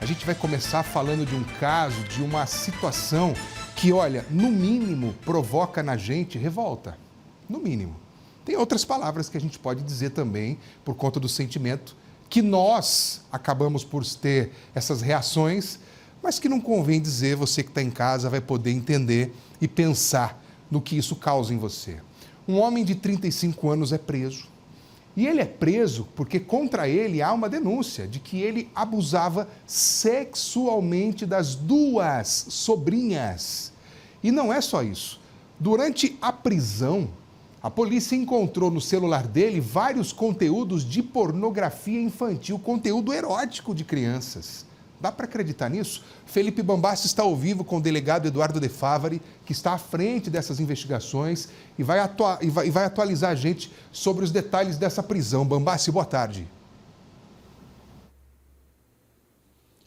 A gente vai começar falando de um caso, de uma situação que, olha, no mínimo provoca na gente revolta. No mínimo. Tem outras palavras que a gente pode dizer também, por conta do sentimento, que nós acabamos por ter essas reações, mas que não convém dizer, você que está em casa vai poder entender e pensar no que isso causa em você. Um homem de 35 anos é preso. E ele é preso porque contra ele há uma denúncia de que ele abusava sexualmente das duas sobrinhas. E não é só isso. Durante a prisão, a polícia encontrou no celular dele vários conteúdos de pornografia infantil, conteúdo erótico de crianças. Dá para acreditar nisso? Felipe Bambassi está ao vivo com o delegado Eduardo De Favari, que está à frente dessas investigações e vai atualizar a gente sobre os detalhes dessa prisão. Bambassi, boa tarde.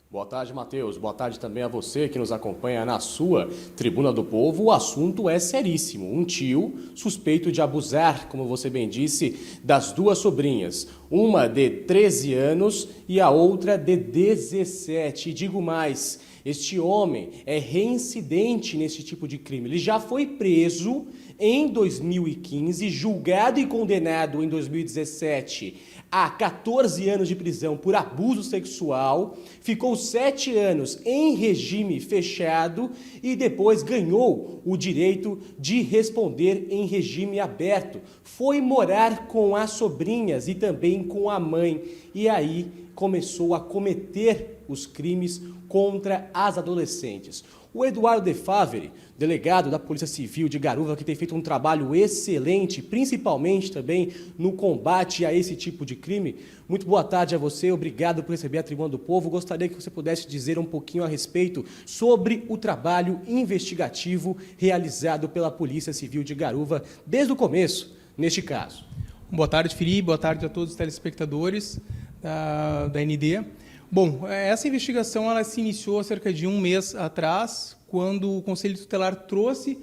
Boa tarde, Matheus. Boa tarde também a você que nos acompanha na sua Tribuna do Povo. O assunto é seríssimo. Um tio suspeito de abusar, como você bem disse, das duas sobrinhas. Uma de 13 anos e a outra de 17. E digo mais, este homem é reincidente nesse tipo de crime. Ele já foi preso em 2015, julgado e condenado em 2017 a 14 anos de prisão por abuso sexual, ficou 7 anos em regime fechado e depois ganhou o direito de responder em regime aberto. Foi morar com as sobrinhas e também com a mãe e aí começou a cometer os crimes contra as adolescentes. O Eduardo De Favari, delegado da Polícia Civil de Garuva, que tem feito um trabalho excelente, principalmente também no combate a esse tipo de crime. Muito boa tarde a você, obrigado por receber a Tribuna do Povo. Gostaria que você pudesse dizer um pouquinho a respeito sobre o trabalho investigativo realizado pela Polícia Civil de Garuva desde o começo, neste caso. Boa tarde, Felipe. Boa tarde a todos os telespectadores da ND. Bom, essa investigação ela se iniciou há cerca de um mês atrás, quando o Conselho Tutelar trouxe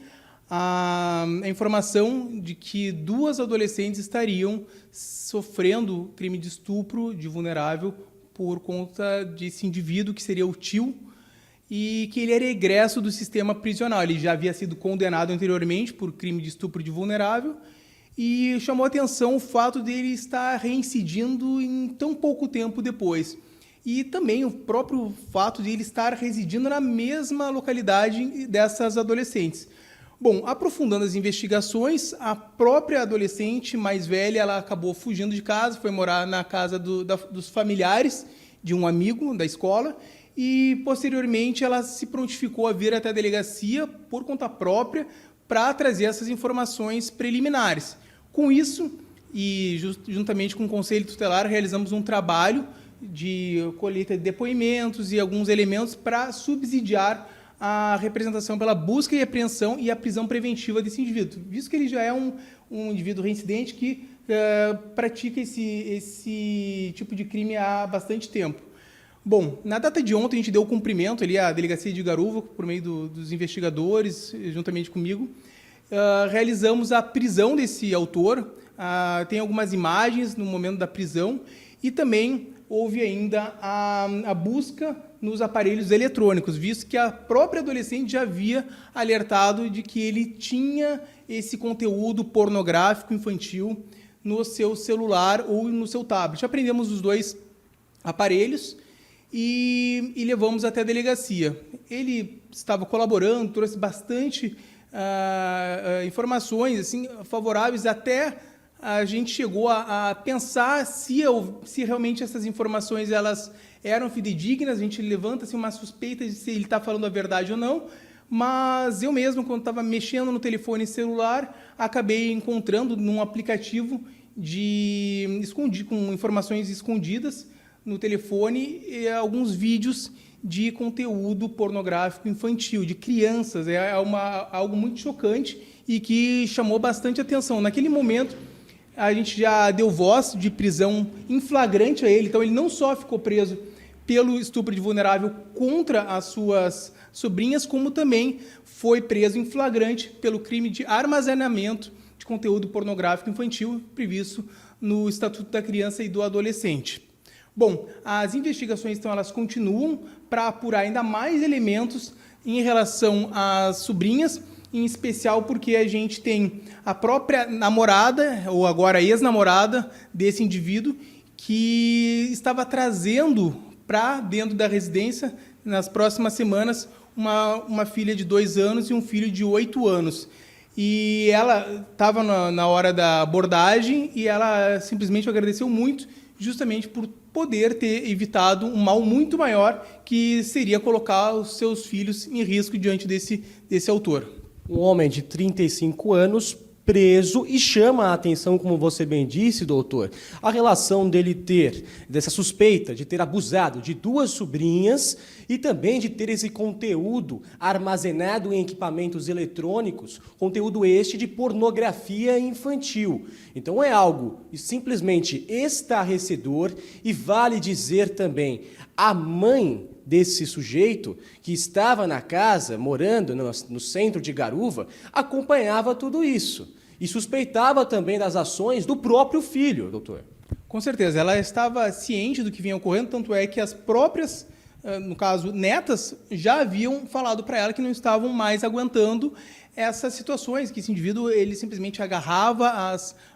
a informação de que duas adolescentes estariam sofrendo crime de estupro de vulnerável por conta desse indivíduo que seria o tio e que ele era egresso do sistema prisional. Ele já havia sido condenado anteriormente por crime de estupro de vulnerável e chamou a atenção o fato dele estar reincidindo em tão pouco tempo depois. E também o próprio fato de ele estar residindo na mesma localidade dessas adolescentes. Bom, aprofundando as investigações, a própria adolescente mais velha ela acabou fugindo de casa, foi morar na casa dos familiares de um amigo da escola e, posteriormente, ela se prontificou a vir até a delegacia por conta própria para trazer essas informações preliminares. Com isso, e juntamente com o Conselho Tutelar, realizamos um trabalho de colheita de depoimentos e alguns elementos para subsidiar a representação pela busca e apreensão e a prisão preventiva desse indivíduo, visto que ele já é um indivíduo reincidente que pratica esse tipo de crime há bastante tempo. Bom, na data de ontem a gente deu cumprimento ali à Delegacia de Garuva, por meio dos investigadores, juntamente comigo, realizamos a prisão desse autor, tem algumas imagens no momento da prisão e também houve ainda a busca nos aparelhos eletrônicos, visto que a própria adolescente já havia alertado de que ele tinha esse conteúdo pornográfico infantil no seu celular ou no seu tablet. Apreendemos os dois aparelhos e levamos até a delegacia. Ele estava colaborando, trouxe bastante informações assim, favoráveis, até a gente chegou a pensar se realmente essas informações elas eram fidedignas. A gente levanta assim, uma suspeita de se ele está falando a verdade ou não, mas eu mesmo, quando estava mexendo no telefone celular, acabei encontrando num aplicativo com informações escondidas no telefone alguns vídeos de conteúdo pornográfico infantil, de crianças. Algo muito chocante e que chamou bastante atenção. Naquele momento, a gente já deu voz de prisão em flagrante a ele, então ele não só ficou preso pelo estupro de vulnerável contra as suas sobrinhas, como também foi preso em flagrante pelo crime de armazenamento de conteúdo pornográfico infantil previsto no Estatuto da Criança e do Adolescente. Bom, as investigações, então, elas continuam para apurar ainda mais elementos em relação às sobrinhas, em especial porque a gente tem a própria namorada, ou agora ex-namorada desse indivíduo, que estava trazendo para dentro da residência, nas próximas semanas, uma filha de 2 anos e um filho de 8 anos. E ela estava na hora da abordagem e ela simplesmente agradeceu muito, justamente por poder ter evitado um mal muito maior, que seria colocar os seus filhos em risco diante desse autor. Um homem de 35 anos preso e chama a atenção, como você bem disse, doutor, a relação dele dessa suspeita de ter abusado de 2 sobrinhas e também de ter esse conteúdo armazenado em equipamentos eletrônicos, conteúdo este de pornografia infantil. Então é algo simplesmente estarrecedor e vale dizer também, a mãe desse sujeito que estava na casa, morando no centro de Garuva, acompanhava tudo isso e suspeitava também das ações do próprio filho, doutor. Com certeza, ela estava ciente do que vinha ocorrendo, tanto é que as próprias, no caso, netas, já haviam falado para ela que não estavam mais aguentando essas situações, que esse indivíduo ele simplesmente agarrava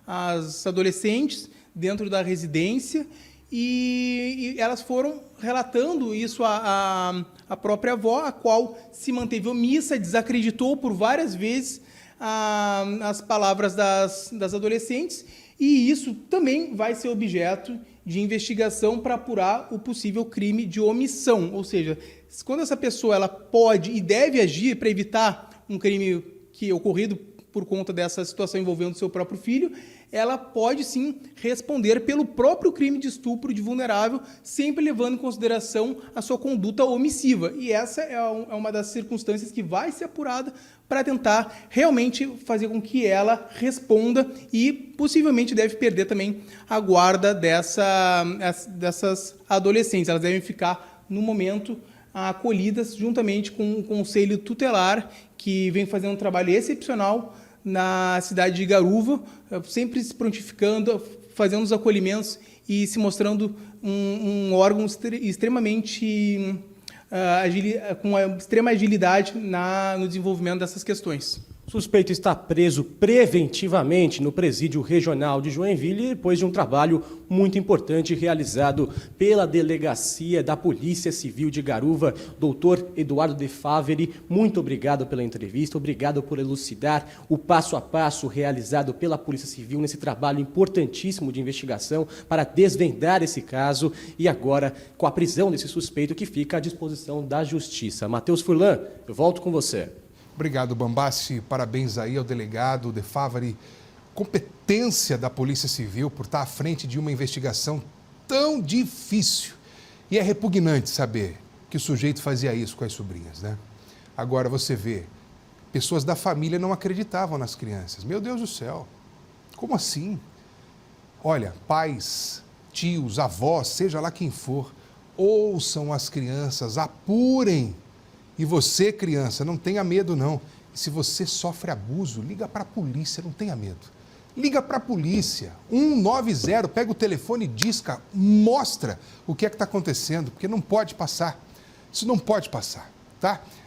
as adolescentes dentro da residência e elas foram relatando isso à própria avó, a qual se manteve omissa, desacreditou por várias vezes as palavras das adolescentes, e isso também vai ser objeto de investigação para apurar o possível crime de omissão, ou seja, quando essa pessoa ela pode e deve agir para evitar um crime que é ocorrido por conta dessa situação envolvendo seu próprio filho, ela pode sim responder pelo próprio crime de estupro de vulnerável, sempre levando em consideração a sua conduta omissiva. E essa é uma das circunstâncias que vai ser apurada para tentar realmente fazer com que ela responda e possivelmente deve perder também a guarda dessas adolescentes. Elas devem ficar, no momento, acolhidas juntamente com o Conselho Tutelar, que vem fazendo um trabalho excepcional na cidade de Garuva, sempre se prontificando, fazendo os acolhimentos e se mostrando um órgão extremamente com extrema agilidade no desenvolvimento dessas questões. O suspeito está preso preventivamente no Presídio Regional de Joinville depois de um trabalho muito importante realizado pela Delegacia da Polícia Civil de Garuva. Doutor Eduardo De Faveri, muito obrigado pela entrevista, obrigado por elucidar o passo a passo realizado pela Polícia Civil nesse trabalho importantíssimo de investigação para desvendar esse caso e agora com a prisão desse suspeito que fica à disposição da Justiça. Matheus Furlan, eu volto com você. Obrigado, Bambassi. Parabéns aí ao delegado De Faveri. Competência da Polícia Civil por estar à frente de uma investigação tão difícil. E é repugnante saber que o sujeito fazia isso com as sobrinhas, né? Agora você vê, pessoas da família não acreditavam nas crianças. Meu Deus do céu, como assim? Olha, pais, tios, avós, seja lá quem for, ouçam as crianças, apurem. E você, criança, não tenha medo, não. E se você sofre abuso, liga para a polícia, não tenha medo. Liga para a polícia, 190, pega o telefone, disca, mostra o que é que está acontecendo, porque não pode passar. Isso não pode passar, tá?